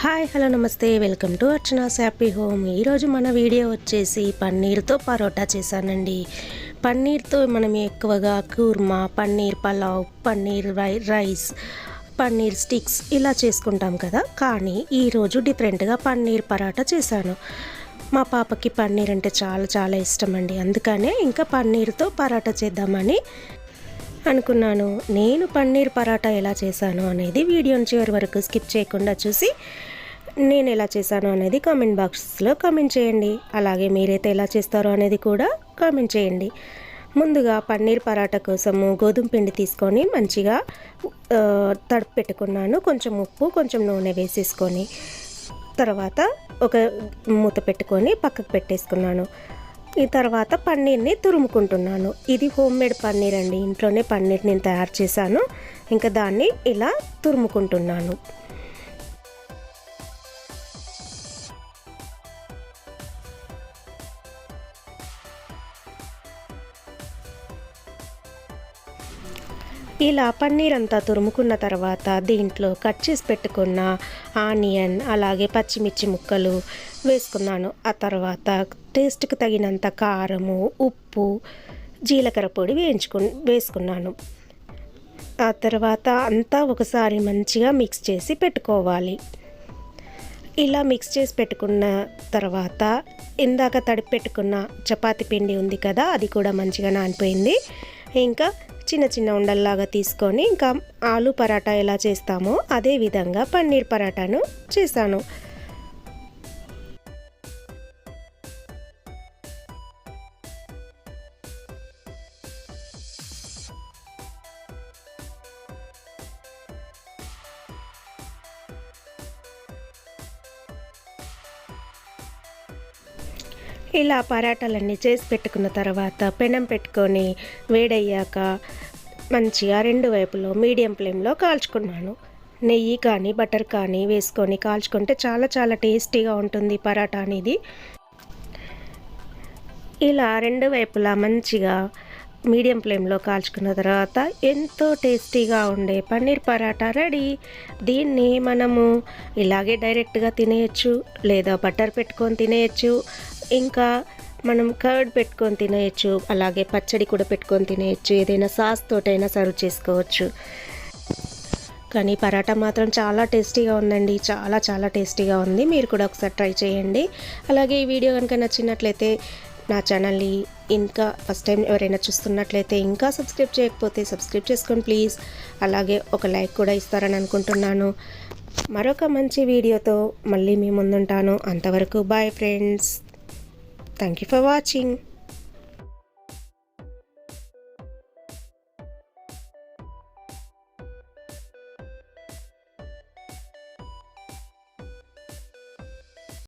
Hi hello నమస్తే welcome to Archana's happy home. ఈరోజు మన వీడియో వచ్చేసి పన్నీర్తో పరోటా చేశానండి. పన్నీర్తో మనం ఎక్కువగా కూర్మా, పన్నీర్ పలావ్, పన్నీర్ రైస్, పన్నీర్ స్టిక్స్ ఇలా చేసుకుంటాం కదా. కానీ ఈరోజు డిఫరెంట్గా పన్నీర్ పరోటా చేశాను. మా పాపకి పన్నీర్ అంటే చాలా చాలా ఇష్టం అండి. అందుకనే ఇంకా పన్నీర్తో పరోటా చేద్దామని అనుకున్నాను. నేను పన్నీర్ పరాటా ఎలా చేశాను అనేది వీడియోని చివరి వరకు స్కిప్ చేయకుండా చూసి నేను ఎలా చేశాను అనేది కామెంట్ బాక్స్లో కామెంట్ చేయండి. అలాగే మీరైతే ఎలా చేస్తారో అనేది కూడా కామెంట్ చేయండి. ముందుగా పన్నీర్ పరాటా కోసము గోధుమ పిండి తీసుకొని మంచిగా తడిపి పెట్టుకున్నాను. కొంచెం ఉప్పు, కొంచెం నూనె వేసేసుకొని తర్వాత ఒక మూత పెట్టుకొని పక్కకు పెట్టేసుకున్నాను. ఈ తర్వాత పన్నీర్ని తురుముకుంటున్నాను. ఇది హోమ్ మేడ్ పన్నీర్ అండి. ఇంట్లోనే పన్నీర్ నేను తయారు చేశాను. ఇంకా దాన్ని ఇలా తురుముకుంటున్నాను. ఇలా పన్నీర్ అంతా తురుముకున్న తర్వాత దీంట్లో కట్ చేసి పెట్టుకున్న ఆనియన్ అలాగే పచ్చిమిర్చి ముక్కలు వేసుకున్నాను. ఆ తర్వాత టేస్ట్కి తగినంత కారము, ఉప్పు, జీలకర్ర పొడి వేసుకున్నాను. ఆ తర్వాత అంతా ఒకసారి మంచిగా మిక్స్ చేసి పెట్టుకోవాలి. ఇలా మిక్స్ చేసి పెట్టుకున్న తర్వాత ఇందాక తడిపి పెట్టుకున్న చపాతీ పిండి ఉంది కదా, అది కూడా మంచిగా నానిపోయింది. ఇంకా చిన్న చిన్న ఉండల్లాగా తీసుకొని ఇంకా ఆలు పరాటా ఎలా చేస్తామో అదే విధంగా పన్నీర్ పరాటాను చేశాను. ఇలా పరాటాలన్నీ చేసి పెట్టుకున్న తర్వాత పెనం పెట్టుకొని వేడయ్యాక మంచిగా రెండు వైపులో మీడియం ఫ్లేమ్లో కాల్చుకున్నాను. నెయ్యి కానీ బటర్ కానీ వేసుకొని కాల్చుకుంటే చాలా చాలా టేస్టీగా ఉంటుంది పరాటా అనేది. ఇలా రెండు వైపులా మంచిగా మీడియం ఫ్లేమ్లో కాల్చుకున్న తర్వాత ఎంతో టేస్టీగా ఉండే పన్నీర్ పరాటా రెడీ. దీన్ని మనము ఇలాగే డైరెక్ట్గా తినేయచ్చు, లేదా బటర్ పెట్టుకొని తినేయచ్చు, ఇంకా మనం కర్డ్ పెట్టుకొని తినేయచ్చు, అలాగే పచ్చడి కూడా పెట్టుకొని తినేయచ్చు. ఏదైనా సాస్ తోటైనా సర్వ్ చేసుకోవచ్చు. కానీ పరాటా మాత్రం చాలా టేస్టీగా ఉందండి. చాలా చాలా టేస్టీగా ఉంది. మీరు కూడా ఒకసారి ట్రై చేయండి. అలాగే ఈ వీడియో కనుక నచ్చినట్లయితే నా ఛానల్ని ఇంకా ఫస్ట్ టైం ఎవరైనా చూస్తున్నట్లయితే ఇంకా సబ్స్క్రైబ్ చేయకపోతే సబ్స్క్రైబ్ చేసుకోండి ప్లీజ్. అలాగే ఒక లైక్ కూడా ఇస్తారని అనుకుంటున్నాను. మరొక మంచి వీడియోతో మళ్ళీ మీ ముందుంటాను. అంతవరకు bye friends. Thank you for watching.